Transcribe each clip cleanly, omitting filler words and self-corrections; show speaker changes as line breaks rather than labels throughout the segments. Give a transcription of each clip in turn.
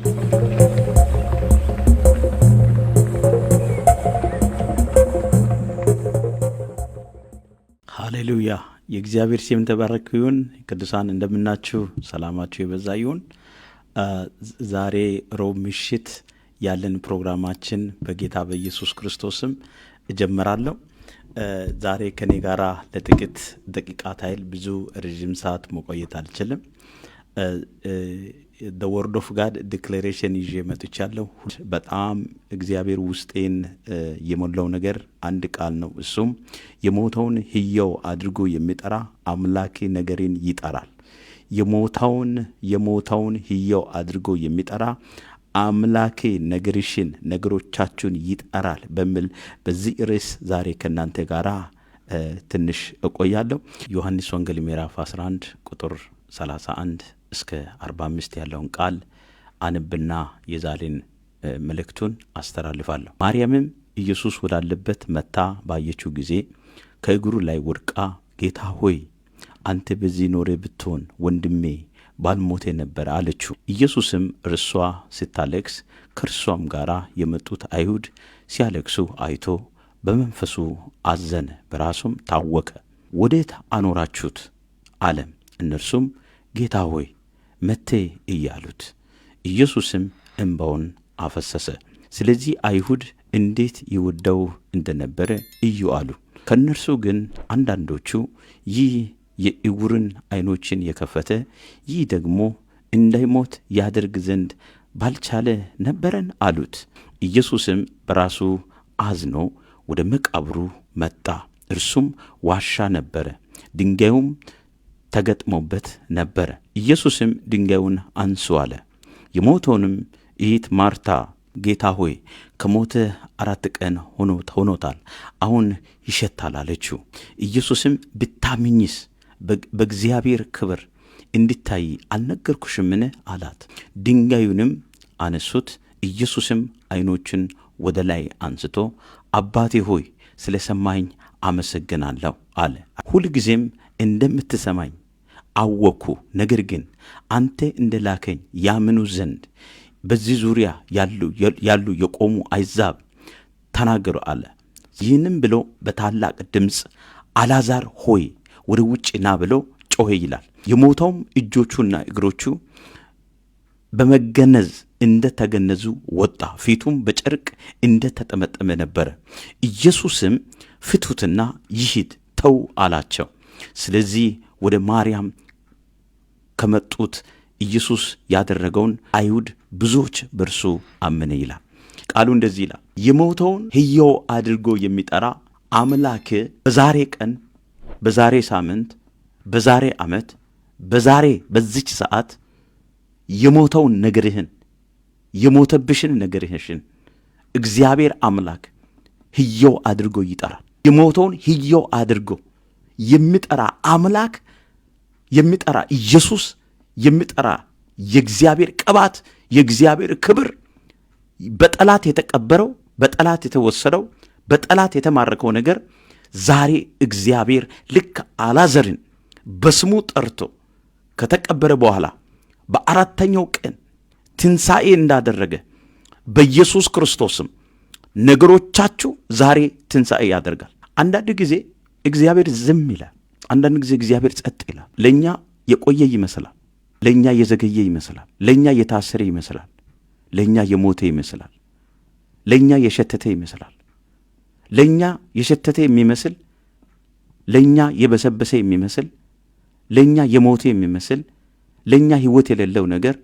ሃሌሉያ የእግዚአብሔር ስም ተባረክ ይሁን። ቅዱሳን እንደምናችሁ ሰላማችሁ ይበዛ ይሁን። ዛሬ ሮብ ምሽት ያለን ፕሮግራማችን በጌታ በኢየሱስ ክርስቶስም እጀምራለሁ። ዛሬ ከኔ ጋራ ለጥቂት ደቂቃት ኃይል ብዙ ረጅም ሰዓት መቆየት አልችልም። the word of God declaration ይዤ መጥቻለሁ። በጣም እግዚአብሔር ውስጤን የሞላው ነገር አንድ ቃል ነው። እሱም የሞተውን ሕያው አድርጎ የሚጠራ አምላኬ ነገሬን ይጠራል። የሞተውን ሕያው አድርጎ የሚጠራ አምላኬ ነገሮቻችሁን ይጠራል በሚል በዚህ ርዕስ ዛሬ ከናንተ ጋራ ትንሽ እቆያለሁ። ዮሐንስ ወንጌል ምዕራፍ 11 ቁጥር 31 እስከ 45 ያለውን ቃል አንብና የዛሬን መልእክቱን አስተላልፋለሁ። ማርያምም ኢየሱስ ወዳለበት መጣ ባየችው ጊዜ ከእግሩ ላይ ወድቃ ጌታ ሆይ አንተ በዚህ ኖሬ ብትሆን ወንድሜ ባልሞቴ ነበር አለችው። ኢየሱስም እርሷ ስታለቅስ ከእርሷም ጋራ የመጡት አይሁድ ሲያለቅሱ አይቶ በመንፈሱ አዘነ፣ በራሱም ታወከ። ወዴት አኖራችሁት አለም። እነርሱም ጌታ ሆይ መቴ እያሉት። ኢየሱስም እንባውን አፈሰሰ። ስለዚህ አይሁድ እንዴት ይወደው እንደነበረ እዩ አሉ። ከእነርሱ ግን አንዳንዶቹ ይህ የዕውርን ዓይኖችን የከፈተ ይህ ደግሞ እንዳይሞት ያደርግ ዘንድ ባልቻለ ነበረን አሉት። ኢየሱስም በራሱ አዝኖ ወደ መቃብሩ መጣ። እርሱም ዋሻ ነበረ፣ ድንጋዩም ተገጥሞበት ነበረ። ኢየሱስም ድንጋዩን አንሱ አለ። የሞተውንም እህት ማርታ ጌታ ሆይ ከሞተ 4 ቀን ሆኖታል፣ አሁን ይሸታል አለችው። ኢየሱስም ብታምኚስ በእግዚአብሔር ክብር እንድታይ አልነገርኩሽምን አላት። ድንጋዩንም አነሱት። ኢየሱስም ዓይኖቹን ወደ ላይ አንስቶ አባቴ ሆይ ስለ ሰማኝ አመሰግናለሁ አለ። ሁልጊዜም እንደምትሰማኝ አወኩ፣ ነገር ግን አንተ እንደላከኝ ያምኑ ዘንድ በዚህ ዙሪያ ያሉ የቆሙ አሕዛብ ተናገሩ አለ። ይህንም ብሎ በታላቅ ድምፅ አልዓዛር ሆይ ወደ ውጭ ና ብሎ ጮኸ ይላል። የሞተውም እጆቹና እግሮቹ በመገነዝ እንደተገነዙ ወጣ፣ ፊቱም በጨርቅ እንደተጠመጠመ ነበረ። ኢየሱስም ፍቱትና ይሂድ ተው አላቸው። ስለዚህ ወደ ማርያም ከመጡት ኢየሱስ ያደረገውን አይሁድ ብዙዎች በእርሱ አመነ ይላል። ቃሉ እንደዚህ ይላል፣ የሞተውን ሕያው አድርጎ የሚጠራ አምላክ በዛሬ ቀን፣ በዛሬ ሳምንት፣ በዛሬ ዓመት፣ በዚች ሰዓት የሞተውን ነገርህን የሞተብሽን ነገርህሽን እግዚአብሔር አምላክ ሕያው አድርጎ ይጠራል። የሞተውን ሕያው አድርጎ የሚጠራ አምላክ፣ የሚጠራ ኢየሱስ፣ የሚጠራ የእግዚአብሔር ቅባት፣ የእግዚአብሔር ክብር በጠላት የተቀበረው፣ በጠላት የተወሰደው፣ በጠላት የተማረከው ነገር ዛሬ እግዚአብሔር ልክ አልዓዛርን በስሙ ጠርቶ ከተቀበረ በኋላ በአራተኛው ቀን ትንሣኤ እንዳደረገ በኢየሱስ ክርስቶስም ነገሮቻችሁ ዛሬ ትንሣኤ ያደርጋል። አንዳንድ ጊዜ እግዚአብሔር ዝም ይላል፣ አንዳንድ ጊዜ እግዚአብሔር ጸጥ ይላል። ለእኛ የቆየ ይመስላል፣ ለእኛ የዘገየ ይመስላል፣ ለእኛ የታሰረ ይመስላል፣ ለእኛ የሞተ ይመስላል፣ ለእኛ የሸተተ ይመስላል። ለእኛ የሸተተ የሚመስል፣ ለእኛ የበሰበሰ የሚመስል፣ ለእኛ የሞተ የሚመስል፣ ለእኛ ሕይወት የሌለው ነገር፣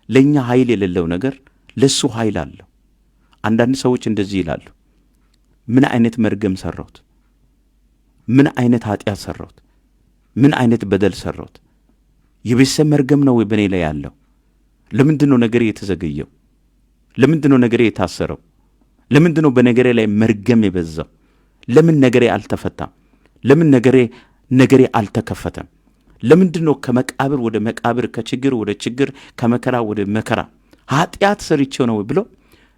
ለእኛ ኃይል የሌለው ነገር ለሱ ኃይል አለው። አንዳንድ ሰዎች እንደዚህ ይላሉ፣ ምን አይነት መርገም ሰራሁት? ምን አይነት ኃጢአት ሰራሁት? ምን አይነት በደል ሰራሁት? የቤተሰብ መርገም ነው በእኔ ላይ ያለው? ለምንድን ነው ነገሬ የተዘገየው? ለምንድን ነው ነገሬ የታሰረው? ለምንድን ነው በነገሬ ላይ መርገም የበዛው? ለምን ነገሬ አልተፈታም? ለምን ነገሬ አልተከፈተም? ለምንድን ነው ከመቃብር ወደ መቃብር፣ ከችግር ወደ ችግር፣ ከመከራ ወደ መከራ? ኃጢአት ሰርቼው ነው ብሎ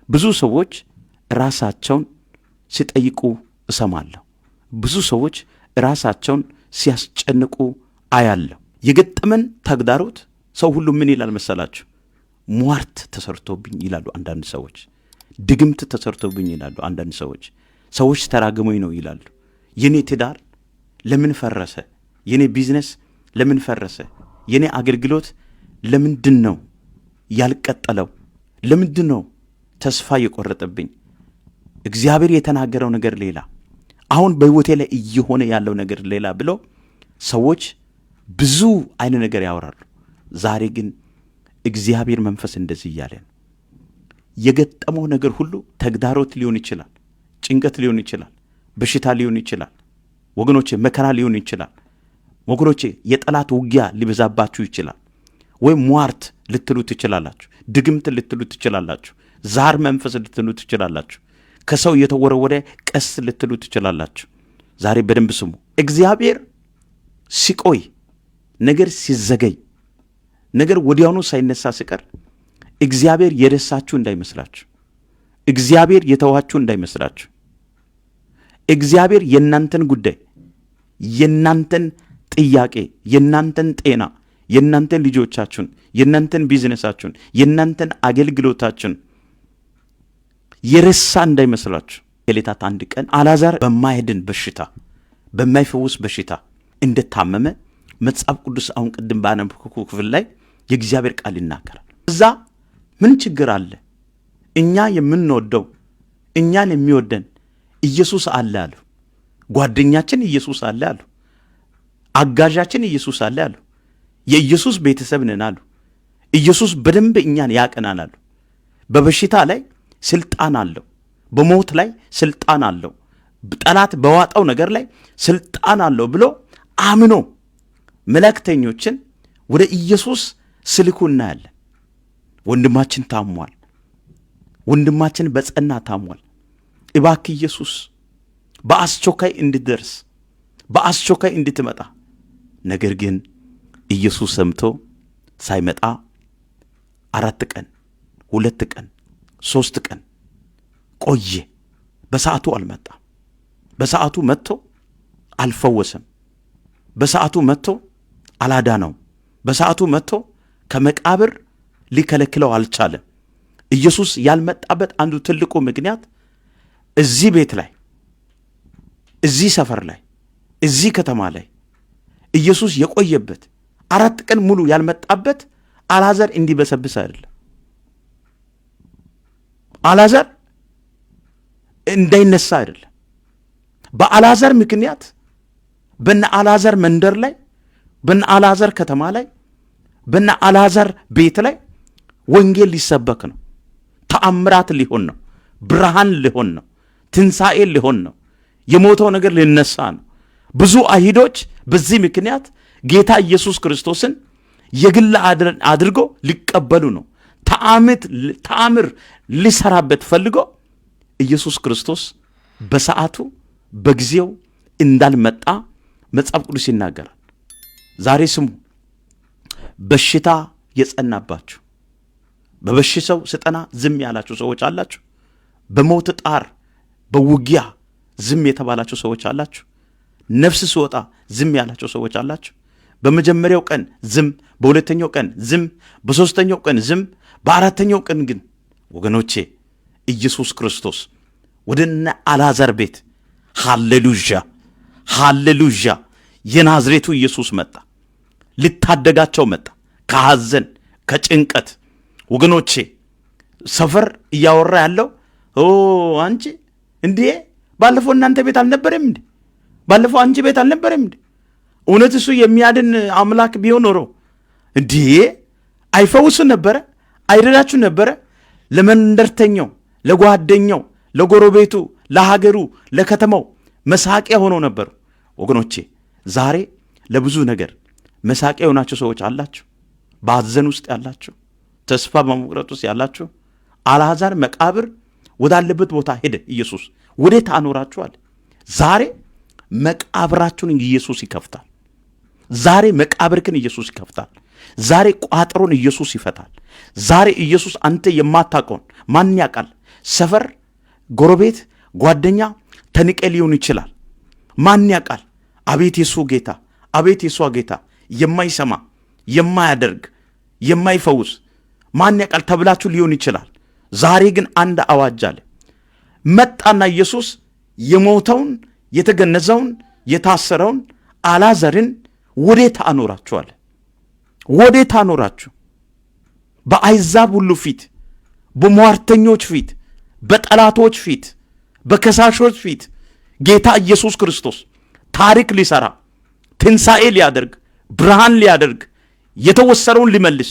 ብዙ ሰዎች ራሳቸውን ሲጠይቁ እሰማለሁ። ብዙ ሰዎች ራሳቸውን ሲያስጨንቁ አያለሁ። የገጠመን ተግዳሮት ሰው ሁሉ ምን ይላል መሰላችሁ? ሟርት ተሰርቶብኝ ይላሉ አንዳንድ ሰዎች። ድግምት ተሰርቶብኝ ይላሉ አንዳንድ ሰዎች። ሰዎች ተራግሞኝ ነው ይላሉ። የኔ ትዳር ለምን ፈረሰ? የኔ ቢዝነስ ለምን ፈረሰ? የኔ አገልግሎት ለምንድን ነው ያልቀጠለው? ለምንድን ነው ተስፋ የቆረጠብኝ? እግዚአብሔር የተናገረው ነገር ሌላ፣ አሁን በህይወቴ ላይ እየሆነ ያለው ነገር ሌላ ብሎ ሰዎች ብዙ አይነት ነገር ያወራሉ። ዛሬ ግን እግዚአብሔር መንፈስ እንደዚህ እያለ ነው። የገጠመው ነገር ሁሉ ተግዳሮት ሊሆን ይችላል፣ ጭንቀት ሊሆን ይችላል፣ በሽታ ሊሆን ይችላል ወገኖቼ፣ መከራ ሊሆን ይችላል ወገኖቼ፣ የጠላት ውጊያ ሊበዛባችሁ ይችላል። ወይም ሟርት ልትሉ ትችላላችሁ፣ ድግምት ልትሉ ትችላላችሁ፣ ዛር መንፈስ ልትሉ ትችላላችሁ፣ ከሰው የተወረወረ ቀስ ልትሉ ትችላላችሁ። ዛሬ በደንብ ስሙ። እግዚአብሔር ሲቆይ፣ ነገር ሲዘገይ፣ ነገር ወዲያውኑ ሳይነሳ ሲቀር እግዚአብሔር የረሳችሁ እንዳይመስላችሁ፣ እግዚአብሔር የተዋችሁ እንዳይመስላችሁ። እግዚአብሔር የናንተን ጉዳይ፣ የናንተን ጥያቄ፣ የናንተን ጤና፣ የናንተን ልጆቻችሁን፣ የናንተን ቢዝነሳችሁን፣ የናንተን አገልግሎታችሁን የረሳ እንዳይመስላችሁ። ከሌታት አንድ ቀን አልዓዛር በማይድን በሽታ፣ በማይፈውስ በሽታ እንደታመመ መጽሐፍ ቅዱስ አሁን ቅድም ባነበብኩ ክፍል ላይ የእግዚአብሔር ቃል ይናገራል። እዛ ምን ችግር አለ? እኛ የምንወደው እኛን የሚወደን ኢየሱስ አለ አሉ። ጓደኛችን ኢየሱስ አለ አሉ። አጋዣችን ኢየሱስ አለ አሉ። የኢየሱስ ቤተሰብ ነን አሉ። ኢየሱስ በደንብ እኛን ያቀናል አሉ። በበሽታ ላይ ስልጣን አለው፣ በሞት ላይ ስልጣን አለው፣ ጠላት በዋጣው ነገር ላይ ስልጣን አለው ብሎ አምኖ መልእክተኞችን ወደ ኢየሱስ ስልኩ እናያለን። ወንድማችን ታሟል፣ ወንድማችን በጸና ታሟል፣ እባክህ ኢየሱስ በአስቸኳይ እንድትደርስ፣ በአስቸኳይ እንድትመጣ። ነገር ግን ኢየሱስ ሰምቶ ሳይመጣ 4 ቀን 2 ቀን 3 ቀን ቆየ። በሰዓቱ አልመጣም። በሰዓቱ መጥቶ አልፈወሰም። በሰዓቱ መጥቶ አላዳነው። በሰዓቱ መጥቶ ከመቃብር ሊከለክለው አልቻለም። ኢየሱስ ያልመጣበት አንዱ ትልቁ ምክንያት እዚህ ቤት ላይ፣ እዚህ ሰፈር ላይ፣ እዚህ ከተማ ላይ ኢየሱስ የቆየበት 4 ቀን ሙሉ ያልመጣበት አልዓዛር እንዲበሰብስ አይደለም። አልዓዛር እንዳይነሳ አይደለም። በአልዓዛር ምክንያት በነ አልዓዛር መንደር ላይ፣ በነ አልዓዛር ከተማ ላይ፣ በነ አልዓዛር ቤት ላይ ወንጌል ሊሰበክ ነው። ተአምራት ሊሆን ነው። ብርሃን ሊሆን ነው። ትንሣኤ ሊሆን ነው። የሞተው ነገር ሊነሳ ነው። ብዙ አይሁዶች በዚህ ምክንያት ጌታ ኢየሱስ ክርስቶስን የግል አድርጎ ሊቀበሉ ነው። ተአምር ሊሰራበት ፈልጎ ኢየሱስ ክርስቶስ በሰዓቱ በጊዜው እንዳልመጣ መጽሐፍ ቅዱስ ይናገራል። ዛሬ ስሙ። በሽታ የጸናባችሁ፣ በበሽታው ስጠና ዝም ያላችሁ ሰዎች አላችሁ። በሞት ጣር በውጊያ ዝም የተባላችሁ ሰዎች አላችሁ። ነፍስ ሲወጣ ዝም ያላችሁ ሰዎች አላችሁ። በመጀመሪያው ቀን ዝም፣ በሁለተኛው ቀን ዝም፣ በሶስተኛው ቀን ዝም፣ በአራተኛው ቀን ግን ወገኖቼ ኢየሱስ ክርስቶስ ወደነ አልዓዛር ቤት ሃሌሉያ ሃሌሉያ የናዝሬቱ ኢየሱስ መጣ። ልታደጋቸው መጣ ከሐዘን ከጭንቀት። ወገኖቼ ሰፈር እያወራ ያለው አንቺ እንዴ ባለፈው እናንተ ቤት አልነበረም እንዴ? ባለፈው አንቺ ቤት አልነበረም እንዴ? እውነት እሱ የሚያድን አምላክ ቢሆን ኖሮ እንዴ አይፈውስ ነበረ? አይረዳችሁ ነበረ? ለመንደርተኛው፣ ለጓደኛው፣ ለጎረቤቱ፣ ለሀገሩ፣ ለከተማው መሳቂያ ሆኖ ነበር። ወገኖቼ ዛሬ ለብዙ ነገር መሳቂያ የሆናችሁ ሰዎች አላችሁ። በሐዘን ውስጥ ያላችሁ፣ ተስፋ በመቁረጥ ውስጥ ያላችሁ። አልዓዛር መቃብር ወዳለበት ቦታ ሄደ ኢየሱስ። ወዴት አኖራችኋል? ዛሬ መቃብራችሁን ኢየሱስ ይከፍታል። ዛሬ መቃብርክን ኢየሱስ ይከፍታል። ዛሬ ቋጥሮን ኢየሱስ ይፈታል። ዛሬ ኢየሱስ አንተ የማታውቀውን ማን ያውቃል? ሰፈር፣ ጎረቤት፣ ጓደኛ ተንቀ ሊሆን ይችላል። ማን ያውቃል? አቤት የሱ ጌታ፣ አቤት የሷ ጌታ የማይሰማ የማያደርግ የማይፈውስ ማን ያውቃል ተብላችሁ ሊሆን ይችላል። ዛሬ ግን አንድ አዋጅ አለ። መጣና ኢየሱስ የሞተውን የተገነዘውን የታሰረውን አልዓዛርን ወዴት አኖራችኋል? ወዴት አኖራችሁ? በአሕዛብ ሁሉ ፊት፣ በሟርተኞች ፊት፣ በጠላቶች ፊት፣ በከሳሾች ፊት ጌታ ኢየሱስ ክርስቶስ ታሪክ ሊሰራ ትንሣኤ ሊያደርግ ብርሃን ሊያደርግ የተወሰረውን ሊመልስ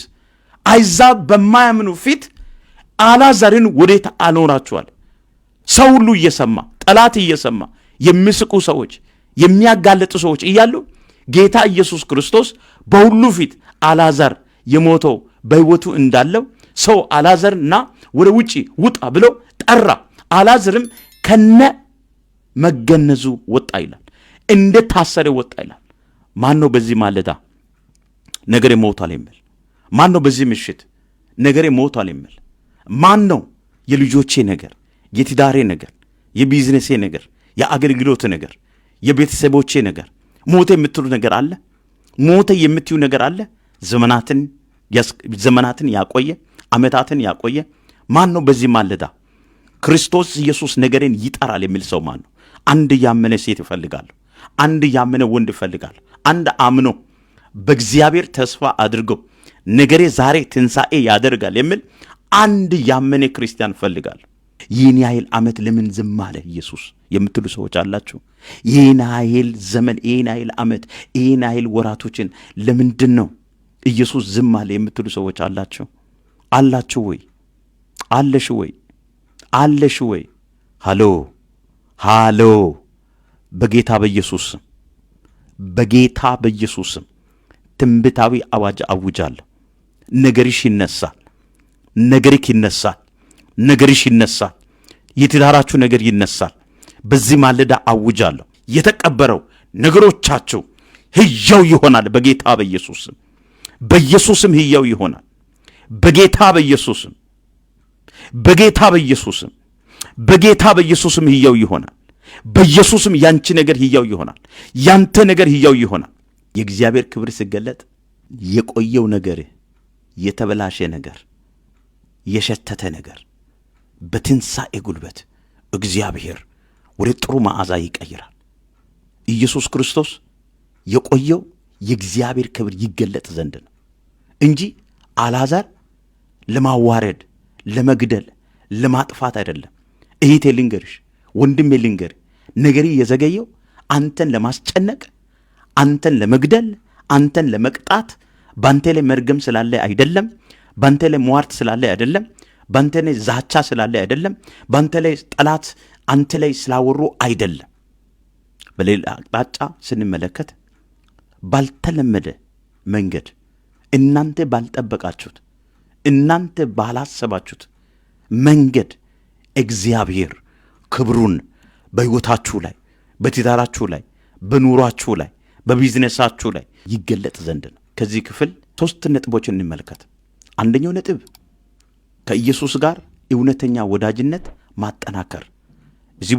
አሕዛብ በማያምኑ ፊት አልዓዛርን ወዴት አኖራችኋል? ሰው ሁሉ እየሰማ ጠላት እየሰማ የሚስቁ ሰዎች የሚያጋለጡ ሰዎች እያሉ ጌታ ኢየሱስ ክርስቶስ በሁሉ ፊት አልዓዛር የሞተው በሕይወቱ እንዳለው ሰው አልዓዛርና ወደ ውጪ ውጣ ብሎ ጠራ። አልዓዛርም ከነ መገነዙ ወጣ ይላል። እንደ ታሰረ ወጣ ይላል። ማን ነው በዚህ ማለዳ ነገሬ ሞቷል የሚል? ማን ነው በዚህ ምሽት ነገሬ ሞቷል የሚል? ማን ነው የልጆቼ ነገር፣ የትዳሬ ነገር፣ የቢዝነሴ ነገር፣ የአገልግሎት ነገር፣ የቤተሰቦቼ ነገር ሞተ የምትሉ ነገር አለ? ሞተ የምትዩ ነገር አለ? ዘመናትን ያቆየ ዓመታትን ያቆየ ማን ነው በዚህ ማለዳ ክርስቶስ ኢየሱስ ነገሬን ይጠራል የሚል ሰው ማን ነው? አንድ ያመነ ሴት ይፈልጋለሁ። አንድ ያመነ ወንድ ይፈልጋለሁ። አንድ አምኖ በእግዚአብሔር ተስፋ አድርጎ ነገሬ ዛሬ ትንሣኤ ያደርጋል የሚል አንድ ያመነ ክርስቲያን ይፈልጋለሁ። ይህን ያህል ዓመት ለምን ዝም አለ ኢየሱስ የምትሉ ሰዎች አላችሁ። ይህን ያህል ዘመን፣ ይህን ያህል ዓመት፣ ይህን ያህል ወራቶችን ለምንድን ነው ኢየሱስ ዝም አለ የምትሉ ሰዎች አላችሁ። አላችሁ ወይ? አለሽ ወይ? አለሽ ወይ? ሃሎ ሃሎ! በጌታ በኢየሱስም በጌታ በኢየሱስም ትንቢታዊ አዋጅ አውጃለሁ። ነገርሽ ይነሳል። ነገርክ ይነሳል። ነገርሽ ይነሳል። የትዳራችሁ ነገር ይነሳል። በዚህ ማለዳ አውጃለሁ። የተቀበረው ነገሮቻችሁ ሕያው ይሆናል። በጌታ በኢየሱስም በኢየሱስም ሕያው ይሆናል። በጌታ በኢየሱስም በጌታ በኢየሱስም በጌታ በኢየሱስም ሕያው ይሆናል። በኢየሱስም ያንቺ ነገር ሕያው ይሆናል። ያንተ ነገር ሕያው ይሆናል። የእግዚአብሔር ክብር ሲገለጥ የቆየው ነገር፣ የተበላሸ ነገር፣ የሸተተ ነገር በትንሣኤ ጉልበት እግዚአብሔር ወደ ጥሩ መዓዛ ይቀይራል። ኢየሱስ ክርስቶስ የቆየው የእግዚአብሔር ክብር ይገለጥ ዘንድ ነው እንጂ አልዓዛር ለማዋረድ፣ ለመግደል፣ ለማጥፋት አይደለም። እህቴ ልንገርሽ፣ ወንድሜ ልንገር፣ ነገሪ የዘገየው አንተን ለማስጨነቅ፣ አንተን ለመግደል፣ አንተን ለመቅጣት፣ ባንተ ላይ መርገም ስላለ አይደለም። ባንተ ላይ ሟርት ስላለ አይደለም። ባንተ ላይ ዛቻ ስላለ አይደለም። ባንተ ላይ ጠላት አንተ ላይ ስላወሩ አይደለም። በሌላ አቅጣጫ ስንመለከት ባልተለመደ መንገድ እናንተ ባልጠበቃችሁት፣ እናንተ ባላሰባችሁት መንገድ እግዚአብሔር ክብሩን በሕይወታችሁ ላይ፣ በትዳራችሁ ላይ፣ በኑሯችሁ ላይ፣ በቢዝነሳችሁ ላይ ይገለጥ ዘንድ ነው። ከዚህ ክፍል 3 ነጥቦችን እንመልከት። አንደኛው ነጥብ ከኢየሱስ ጋር እውነተኛ ወዳጅነት ማጠናከር። እዚህ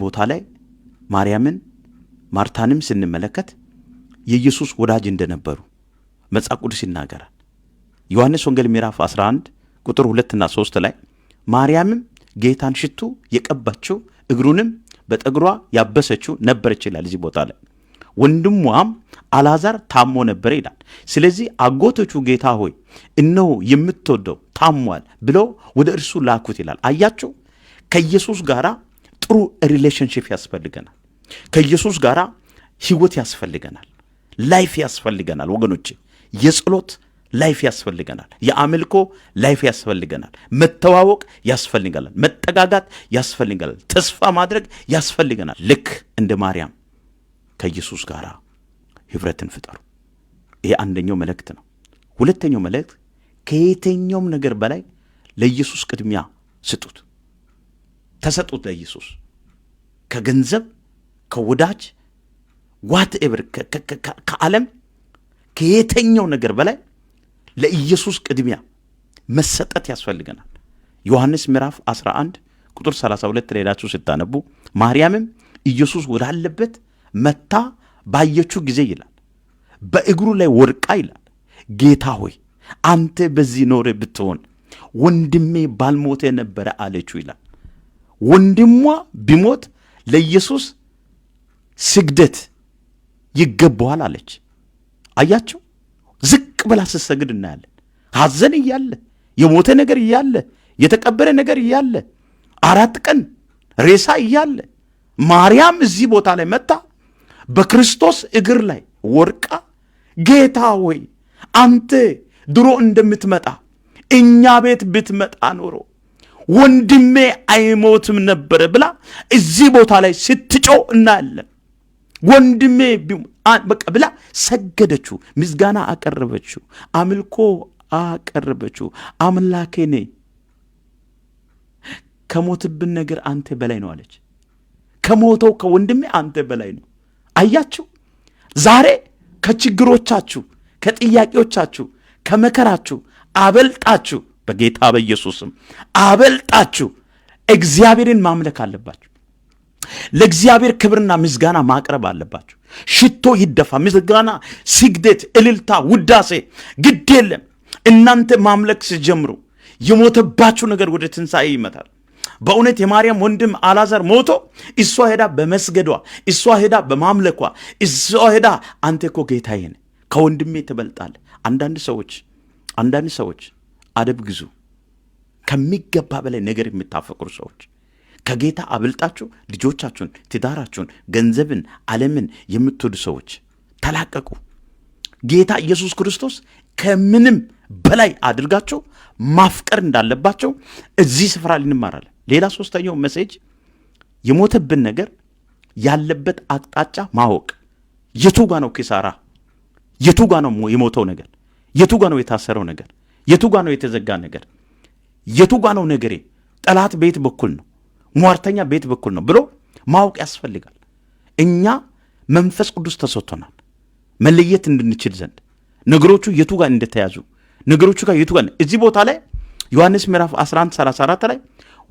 ቦታ ላይ ማርያምን ማርታንም ስንመለከት የኢየሱስ ወዳጅ እንደነበሩ መጽሐፍ ቅዱስ ይናገራል። ዮሐንስ ወንጌል ምዕራፍ 11 ቁጥር 2 እና 3 ላይ ማርያምም ጌታን ሽቱ የቀባችው እግሩንም በጠግሯ ያበሰችው ነበረች ይላል። እዚህ ቦታ ላይ ወንድሟም አልዓዛር ታሞ ነበር ይላል። ስለዚህ አጎቶቹ ጌታ ሆይ እነሆ የምትወደው ታሟል ብለው ወደ እርሱ ላኩት ይላል። አያችሁ፣ ከኢየሱስ ጋር ጥሩ ሪሌሽንሽፕ ያስፈልገናል። ከኢየሱስ ጋር ህይወት ያስፈልገናል። ላይፍ ያስፈልገናል ወገኖቼ። የጸሎት ላይፍ ያስፈልገናል። የአምልኮ ላይፍ ያስፈልገናል። መተዋወቅ ያስፈልገናል። መጠጋጋት ያስፈልገናል። ተስፋ ማድረግ ያስፈልገናል። ልክ እንደ ማርያም ከኢየሱስ ጋር ህብረትን ፍጠሩ። ይሄ አንደኛው መልእክት ነው። ሁለተኛው መልእክት ከየትኛውም ነገር በላይ ለኢየሱስ ቅድሚያ ስጡት። ተሰጡት ለኢየሱስ። ከገንዘብ፣ ከወዳጅ፣ ዋትኤቨር ከዓለም ከየትኛው ነገር በላይ ለኢየሱስ ቅድሚያ መሰጠት ያስፈልገናል። ዮሐንስ ምዕራፍ 11 ቁጥር 32 ሌላችሁ ስታነቡ ማርያምም ኢየሱስ ወዳለበት መታ ባየችው ጊዜ ይላል በእግሩ ላይ ወድቃ ይላል ጌታ ሆይ አንተ በዚህ ኖረ ብትሆን ወንድሜ ባልሞተ ነበረ አለችው ይላል። ወንድሟ ቢሞት ለኢየሱስ ስግደት ይገባዋል አለች። አያችሁ፣ ዝቅ ብላ ስትሰግድ እናያለን። ሐዘን እያለ የሞተ ነገር እያለ የተቀበረ ነገር እያለ 4 ቀን ሬሳ እያለ ማርያም እዚህ ቦታ ላይ መጣ በክርስቶስ እግር ላይ ወርቃ ጌታ ሆይ አንተ ድሮ እንደምትመጣ እኛ ቤት ብትመጣ ኖሮ ወንድሜ አይሞትም ነበር ብላ እዚህ ቦታ ላይ ስትጮህ እናያለን። ወንድሜ በቃ ብላ ሰገደችው፣ ምስጋና አቀረበችው፣ አምልኮ አቀረበችው። አምላኬ ነኝ ከሞትብን ነገር አንተ በላይ ነው አለች። ከሞተው ከወንድሜ አንተ በላይ ነው። አያችሁ፣ ዛሬ ከችግሮቻችሁ፣ ከጥያቄዎቻችሁ፣ ከመከራችሁ አበልጣችሁ በጌታ በኢየሱስም አበልጣችሁ እግዚአብሔርን ማምለክ አለባችሁ። ለእግዚአብሔር ክብርና ምስጋና ማቅረብ አለባችሁ። ሽቶ ይደፋ፣ ምስጋና፣ ስግደት፣ እልልታ፣ ውዳሴ ግድ የለም። እናንተ ማምለክ ሲጀምሩ የሞተባችሁ ነገር ወደ ትንሣኤ ይመጣል። በእውነት የማርያም ወንድም አልዓዛር ሞቶ እሷ ሄዳ በመስገዷ፣ እሷ ሄዳ በማምለኳ፣ እሷ ሄዳ አንተ እኮ ጌታዬ ነህ ከወንድሜ ትበልጣለህ። አንዳንድ ሰዎች አደብ ግዙ። ከሚገባ በላይ ነገር የምታፈቅሩ ሰዎች ከጌታ አብልጣችሁ ልጆቻችሁን፣ ትዳራችሁን፣ ገንዘብን፣ ዓለምን የምትወዱ ሰዎች ተላቀቁ። ጌታ ኢየሱስ ክርስቶስ ከምንም በላይ አድርጋቸው ማፍቀር እንዳለባቸው እዚህ ስፍራ እንማራለን። ሌላ ሶስተኛው ሜሴጅ የሞተብን ነገር ያለበት አቅጣጫ ማወቅ። የቱ ጋ ነው ኪሳራ? የቱ ጋ ነው የሞተው ነገር? የቱ ጋ ነው የታሰረው ነገር? የቱ ጋ ነው የተዘጋ ነገር? የቱ ጋ ነው ነገሬ? ጠላት ቤት በኩል ነው፣ ሟርተኛ ቤት በኩል ነው ብሎ ማወቅ ያስፈልጋል። እኛ መንፈስ ቅዱስ ተሰጥቶናል መለየት እንድንችል ዘንድ ነገሮቹ የቱ ጋር እንደተያዙ ነገሮቹ ጋር የቱ ጋር። እዚህ ቦታ ላይ ዮሐንስ ምዕራፍ 11:34 ላይ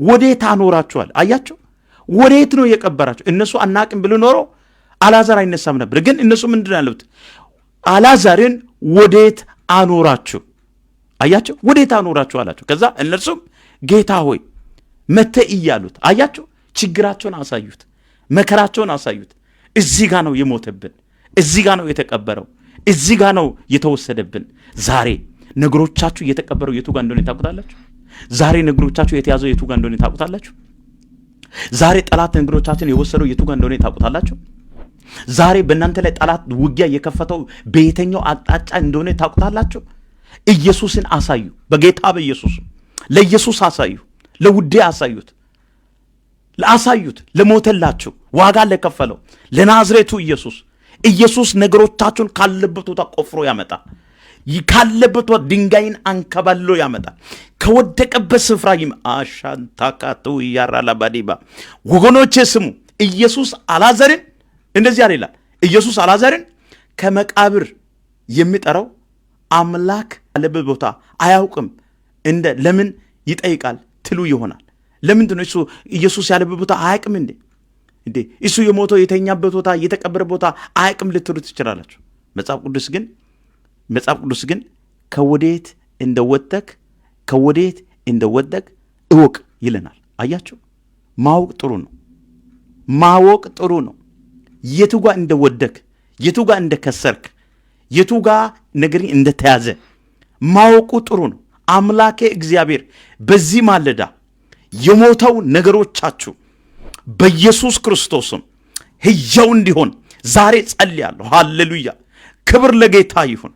ወዴት አኖራችኋል? አያችሁ፣ ወዴት ነው የቀበራችሁ? እነሱ አናቅም ብሎ ኖሮ አልዓዛር አይነሳም ነበር። ግን እነሱ ምንድን ያሉት? አልዓዛርን ወዴት አኖራችሁ? አያችሁ፣ ወዴት አኖራችሁ አላችሁ። ከዛ እነርሱም ጌታ ሆይ መተ እያሉት። አያችሁ፣ ችግራቸውን አሳዩት፣ መከራቸውን አሳዩት። እዚህ ጋር ነው የሞተብን፣ እዚህ ጋር ነው የተቀበረው፣ እዚህ ጋር ነው የተወሰደብን። ዛሬ ነገሮቻችሁ የተቀበረው የቱ ጋር እንደሆነ ታውቁታላችሁ። ዛሬ ነገሮቻችሁ የተያዘው የቱ ጋር እንደሆነ ታውቁታላችሁ። ዛሬ ጠላት ነገሮቻችን የወሰደው የቱ ጋር እንደሆነ ታውቁታላችሁ። ዛሬ በእናንተ ላይ ጠላት ውጊያ የከፈተው በየትኛው አቅጣጫ እንደሆነ ታውቁታላችሁ። ኢየሱስን አሳዩ። በጌታ በኢየሱስ ለኢየሱስ አሳዩ። ለውዴ አሳዩት፣ ለአሳዩት፣ ለሞተላችሁ ዋጋ ለከፈለው ለናዝሬቱ ኢየሱስ ነገሮቻችሁን ካለበት ቦታ ቆፍሮ ያመጣ፣ ካለበት ቦታ ድንጋይን አንከባሎ ያመጣ፣ ከወደቀበት ስፍራ አሻንታካቱ ያራላባዲባ። ወገኖቼ ስሙ፣ ኢየሱስ አልዓዛርን እንደዚህ ይላል። ኢየሱስ አልዓዛርን ከመቃብር የሚጠራው አምላክ ያለበት ቦታ አያውቅም እንደ ለምን ይጠይቃል ትሉ ይሆናል። ለምንድን ነው እሱ ኢየሱስ ያለበት ቦታ አያውቅም እንዴ? እሱ የሞተው የተኛበት ቦታ የተቀበረ ቦታ አያውቅም ልትሉ ትችላላችሁ። መጽሐፍ ቅዱስ ግን ከወዴት እንደወደቅ እወቅ ይለናል። አያችሁ፣ ማወቅ ጥሩ ነው። የቱ ጋር እንደወደቅ፣ የቱ ጋር እንደከሰርክ፣ የቱ ጋር ነገር እንደተያዘ ማወቁ ጥሩ ነው። አምላኬ እግዚአብሔር በዚህ ማለዳ የሞተው ነገሮቻችሁ በኢየሱስ ክርስቶስም ሕያው እንዲሆን ዛሬ ጸልያለሁ። ሃሌሉያ! ክብር ለጌታ ይሁን።